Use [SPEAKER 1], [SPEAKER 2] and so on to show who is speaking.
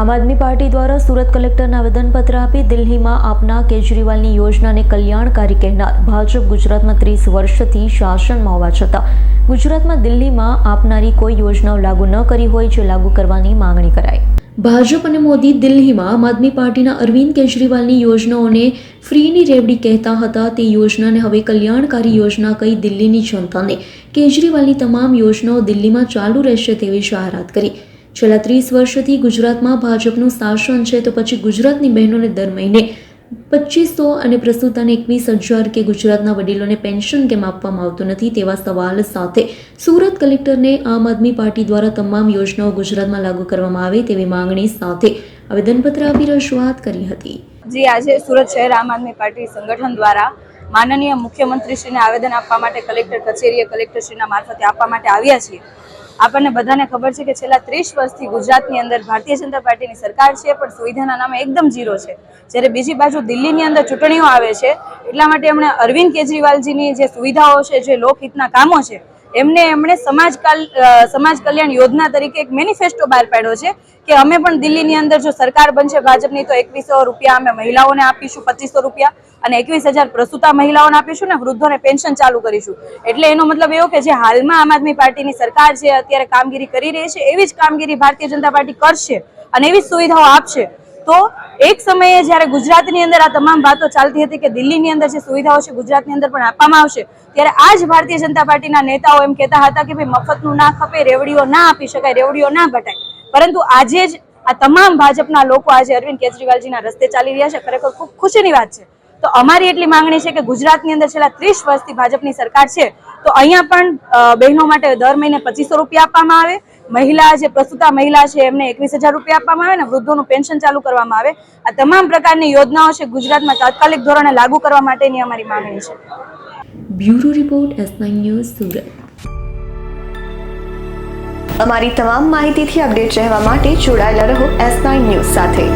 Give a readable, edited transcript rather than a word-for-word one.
[SPEAKER 1] આમ આદમી પાર્ટી દ્વારા સુરત કલેક્ટરને આવેદનપત્ર આપી દિલ્હીમાં આપના કેજરીવાલની યોજનાને કલ્યાણકારી કહેનાર ભાજપ ગુજરાતમાં 30 વર્ષથી શાસનમાં હોવા છતાં ગુજરાતમાં દિલ્હીમાં આપનારી કોઈ યોજનાઓ લાગુ ન કરી હોય જે લાગુ કરવાની માંગણી કરાઈ। ભાજપ અને મોદી દિલ્હીમાં આમ આદમી પાર્ટીના અરવિંદ કેજરીવાલની યોજનાઓને ફ્રીની રેવડી કહેતા હતા તે યોજનાને હવે કલ્યાણકારી યોજના કહી દિલ્હીની જનતાને કેજરીવાલની તમામ યોજનાઓ દિલ્હીમાં ચાલુ રહેશે તેવી જાહેરાત કરી। છેલ્લા 30 વર્ષથી ગુજરાતમાં ભાજપનું શાસન છે તો પછી ગુજરાતની બહેનોને દર મહિને 2500 અને પ્રસૂતાને 21,000 કે ગુજરાતના વડીલોને પેન્શન કેમ આપવામાં આવતું નથી તેવા સવાલ સાથે સુરત કલેક્ટરને આમ આદમી પાર્ટી દ્વારા તમામ યોજનાઓ ગુજરાતમાં લાગુ કરવામાં આવે તેવી માંગણી સાથે આવેદનપત્ર આપી રજૂઆત કરી હતી।
[SPEAKER 2] જી આજે સુરત શહેર આમ આદમી પાર્ટી સંગઠન દ્વારા માનનીય મુખ્યમંત્રીશ્રીને આવેદન આપવા માટે કલેક્ટર કચેરીએ કલેક્ટરશ્રીના મારફતે આપવા માટે આવ્યા છીએ। આપણને બધાને ખબર છે કે છેલ્લા 30 વર્ષથી ગુજરાતની અંદર ભારતીય જનતા પાર્ટીની સરકાર છે પણ સુવિધાના નામે એકદમ ઝીરો છે। જ્યારે બીજી બાજુ દિલ્હીની અંદર ચૂંટણીઓ આવે છે એટલા માટે એમણે અરવિંદ કેજરીવાલજીની જે સુવિધાઓ છે જે લોકહિતના કામો છે એમણે સમાજ કલ્યાણ યોજના તરીકે એક મેનિફેસ્ટો બહાર પાડ્યો છે કે અમે પણ દિલ્હીની અંદર જો સરકાર બનશે ભાજપની તો 2100 રૂપિયા અમે મહિલાઓને આપીશું, 2500 રૂપિયા અને 21,000 પ્રસૂતા મહિલાઓને આપીશું ને વૃદ્ધોને પેન્શન ચાલુ કરીશું। એટલે એનો મતલબ એવો કે જે હાલમાં આમ આદમી પાર્ટીની સરકાર છે અત્યારે કામગીરી કરી રહી છે એવી જ કામગીરી ભારતીય જનતા પાર્ટી કરશે અને એવી જ સુવિધાઓ આપશે। તો એક સમયે જ્યારે ગુજરાતની અંદર આ તમામ વાતો ચાલતી હતી કે દિલ્હીની અંદર જે સુવિધાઓ છે ગુજરાતની અંદર પણ આપવામાં આવશે ત્યારે આ જ ભારતીય જનતા પાર્ટીના નેતાઓ એમ કહેતા હતા કે ભાઈ મફતનું ના ખપે, રેવડીઓ ના આપી શકાય, રેવડીઓ ના ઘટાય। પરંતુ આજે જ આ તમામ ભાજપના લોકો આજે અરવિંદ કેજરીવાલજીના રસ્તે ચાલી રહ્યા છે, ખરેખર ખૂબ ખુશીની વાત છે। તો અમારી એટલી માંગણી છે કે ગુજરાતની અંદર છેલ્લા 30 વર્ષથી ભાજપની સરકાર છે તો અહીંયા પણ બહેનો માટે દર મહિને 2500 રૂપિયા આપવામાં આવે, મહિલા જે પ્રસૂતા મહિલા છે એમને 21,000 રૂપિયા આપવામાં આવે ને વૃદ્ધોનું પેન્શન ચાલુ કરવામાં આવે। આ તમામ પ્રકારની યોજનાઓ છે ગુજરાતમાં તાત્કાલિક ધોરણે લાગુ કરવા માટેની અમારી માંગણી છે।
[SPEAKER 1] Bureau report S9 news Surat.
[SPEAKER 3] અમારી તમામ માહિતીથી અપડેટ રહેવા માટે જોડાયેલા રહો S9 ન્યૂઝ સાથે।